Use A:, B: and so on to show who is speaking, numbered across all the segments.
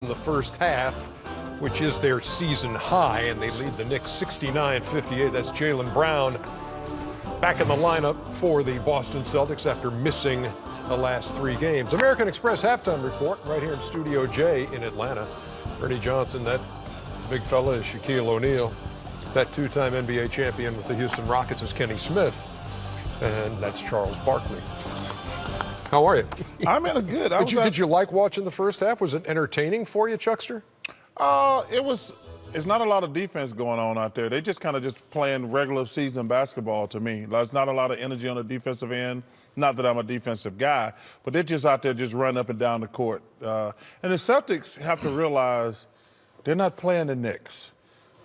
A: in the first half, which is their season high, and they lead the Knicks 69-58. That's Jaylen Brown back in the lineup for the Boston Celtics after missing the last 3 games. American Express halftime report right here in Studio J in Atlanta. Ernie Johnson, that big fella is Shaquille O'Neal. That 2-time NBA champion with the Houston Rockets is Kenny Smith. And that's Charles Barkley. How are you?
B: I'm in a good.
A: Did you like watching the first half? Was it entertaining for you, Chuckster?
B: It's not a lot of defense going on out there. They just kind of just playing regular season basketball to me. There's not a lot of energy on the defensive end. Not that I'm a defensive guy, but they're just out there just running up and down the court. And the Celtics have to realize they're not playing the Knicks.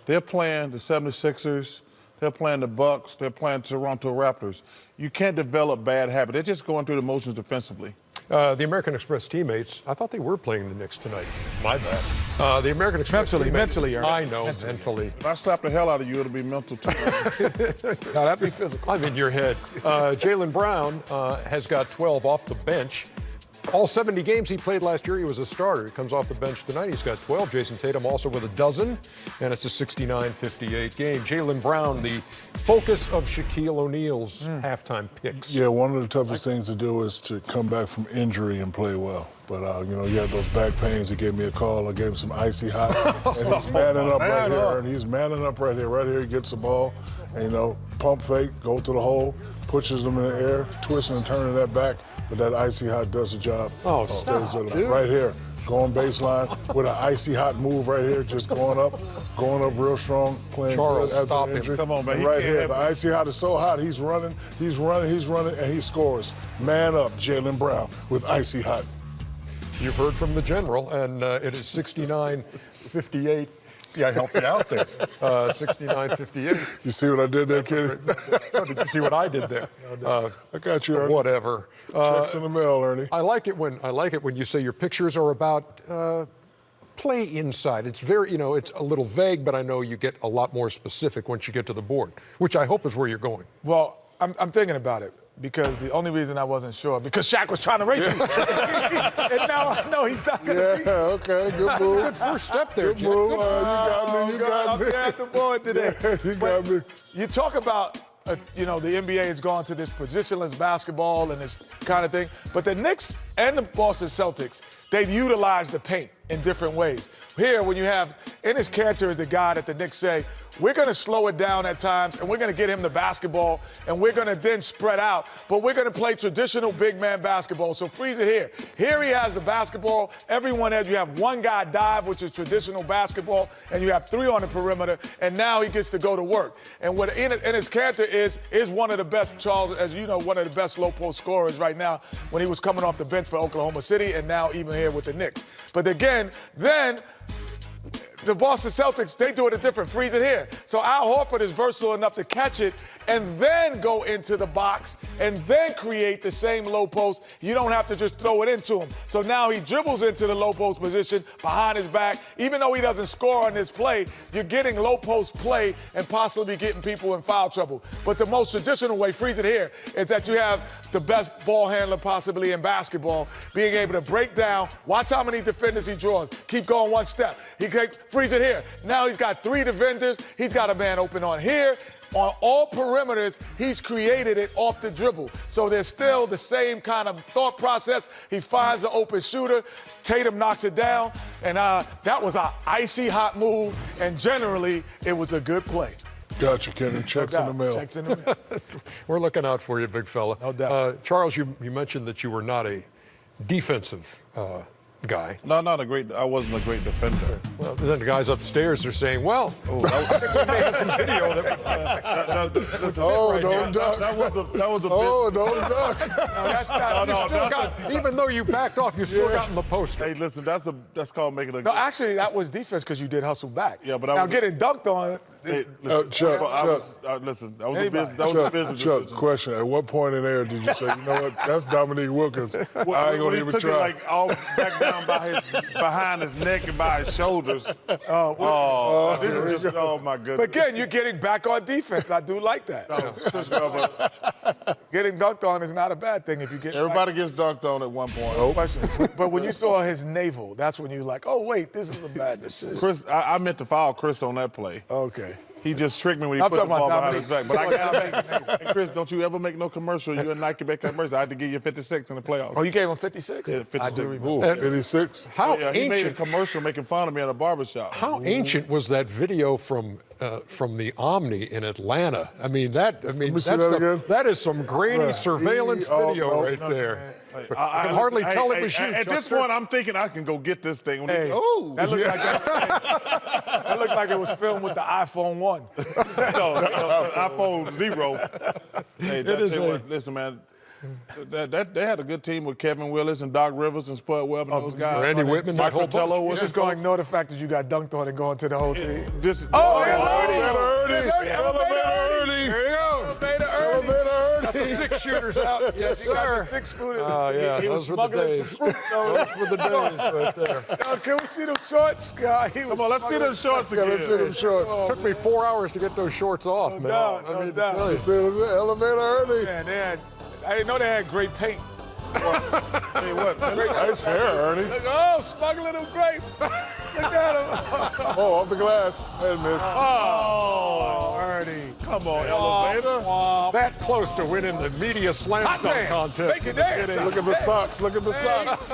B: They're playing the 76ers. They're playing the Bucks. They're playing Toronto Raptors. You can't develop bad habits. They're just going through the motions defensively.
A: The American Express teammates, I thought they were playing the Knicks tonight. My bad. The American Express
C: mentally, Ernie.
A: I know, mentally.
B: If I slap the hell out of you, it'll be mental too.
C: No, that'd be physical.
A: I'm in your head. Jaylen Brown has got 12 off the bench. All 70 games he played last year, he was a starter. He comes off the bench tonight. He's got 12. Jason Tatum also with a dozen, and it's a 69-58 game. Jaylen Brown, the focus of Shaquille O'Neal's halftime picks.
D: Yeah, one of the toughest things to do is to come back from injury and play well. But, he had those back pains. He gave me a call. I gave him some icy hot. And he's manning up right here. And he's manning up right here. Right here, he gets the ball. And, pump fake, go to the hole, pushes them in the air, twisting and turning that back. But that icy hot does the job.
A: Oh, stop, dude.
D: Right here, going baseline with an icy hot move right here, just going up real strong, playing
A: Charles,
D: good after
A: stop
D: the injury.
B: him. Come on, man.
D: Right here, the icy hot is so hot, he's running, and he scores. Man up, Jaylen Brown with icy hot.
A: You've heard from the general, and it is 69-58. Yeah, I helped you out there. 69-58.
D: You see what I did there, Kenny?
A: Oh, did you see what I did there?
D: I got you, Ernie.
A: Whatever.
D: Checks in the mail, Ernie.
A: I like it when you say your pictures are about play inside. It's very, it's a little vague, but I know you get a lot more specific once you get to the board, which I hope is where you're going.
C: Well, I'm thinking about it because the only reason I wasn't sure, because Shaq was trying to race me. And now I know he's not going to be.
D: Yeah, okay, good
A: That's a
D: move.
A: good first step there,
D: Good
A: Jim.
D: move. You got me.
C: I'm at the board today.
D: Yeah, you got me.
C: You talk about, the NBA has gone to this positionless basketball and this kind of thing, but the Knicks and the Boston Celtics, they utilize the paint in different ways. Here, when you have Enes Kanter is the guy that the Knicks say, we're going to slow it down at times, and we're going to get him the basketball, and we're going to then spread out, but we're going to play traditional big man basketball. So freeze it here. Here he has the basketball. Everyone has, you have one guy dive, which is traditional basketball, and you have 3 on the perimeter, and now he gets to go to work. And what Enes Kanter is one of the best, Charles, as you know, one of the best low post scorers right now when he was coming off the bench for Oklahoma City, and now even here with the Knicks. But again, then the Boston Celtics, they do it a different. Freeze it here. So Al Horford is versatile enough to catch it and then go into the box and then create the same low post. You don't have to just throw it into him. So now he dribbles into the low post position behind his back. Even though he doesn't score on this play, you're getting low post play and possibly getting people in foul trouble. But the most traditional way, freeze it here, is that you have the best ball handler possibly in basketball, being able to break down, watch how many defenders he draws, keep going one step. Freeze it here. Now he's got 3 defenders. He's got a man open on here. On all perimeters, he's created it off the dribble. So there's still the same kind of thought process. He finds the open shooter. Tatum knocks it down. And that was an icy hot move. And generally, it was a good play.
D: Gotcha, Kenny. Checks in the mail.
C: Checks in the mail.
A: We're looking out for you, big fella.
C: No doubt.
A: Charles, you mentioned that you were not a defensive guy.
B: No, I wasn't a great defender.
A: Well, then the guys upstairs are saying, well, I think we may have some video that
D: Don't duck.
B: That was a
D: Oh, don't duck.
A: even though you backed off, you still got in the poster.
B: Hey, listen, that's called making a.
C: No, actually, that was defense because you did hustle back.
B: Yeah, but
C: now getting dunked on,
B: Hey, listen,
D: Chuck,
B: listen, that was a business. That was a business.
D: Chuck,
B: decision.
D: question. At what point in there did you say, you know what, that's Dominique Wilkins. I ain't
B: When
D: going to
B: he
D: even
B: took
D: try.
B: it like all back down behind his neck and by his shoulders. This is just, oh my goodness.
C: But again, you're getting back on defense. I do like that. Getting dunked on is not a bad thing if you get.
B: Everybody gets dunked on at one point.
C: Question. But when you saw his navel, that's when you were like, oh wait, this is a bad decision.
B: Chris, I meant to foul Chris on that play.
C: Okay.
B: He just tricked me when he
C: I'm
B: put the
C: talking
B: ball
C: about
B: behind his back. But I got hey, Chris, don't you ever make no commercial. You and Nike make commercial. I had to give you 56 in the playoffs.
C: Oh, you gave him 56?
B: Yeah, 56.
C: I do remember.
D: Ooh, 56?
A: How
B: Yeah, he made a
A: ancient?
B: commercial making fun of me in a barbershop.
A: How ancient was that video from the Omni in Atlanta? I mean, that's
D: see that again.
A: that is some grainy surveillance video right there. But I can hardly tell it was you.
B: At this
A: Chuckster.
B: point, I'm thinking I can go get this thing. When
C: Hey,
B: oh,
C: that looked like that looked like it was filmed with the iPhone 1.
B: no, iPhone 0. Hey, listen, man. They had a good team with Kevin Willis and Doc Rivers and Spud Webb and those guys.
A: Randy Whitman, that
B: Mike
A: whole bunch.
B: Fratello was
C: Just going to ignore the fact that you got dunked on and going to the whole team.
D: Elevator
C: Ernie. There you go. Elevator Ernie.
A: Got the 6-shooters out. Yes,
C: He got the
A: sir.
C: 6-footer.
A: Oh, yeah,
C: He was
A: those were the
C: smuggling
A: days.
C: some fruit.
A: Those were the days right there.
C: Can we see them shorts, Scott? Come
B: Come on, let's see those shorts again.
D: Let's see them shorts.
A: Took me 4 hours to get those shorts off, man.
C: doubt,
A: I
C: no
A: mean, to
C: doubt.
A: tell you.
D: See, Elevator Ernie.
C: Man, I didn't know they had great paint.
B: Hey, what? Man,
D: Nice hair, Ernie.
C: Look, oh, smuggling them grapes. Look at him.
D: Oh, off the glass. And miss.
C: Oh, Ernie.
B: come on, elevator.
A: That close to winning the media slam
C: Hot
A: dunk
C: dance.
A: contest.
C: Make it dance.
D: Look at the socks. Look at the socks.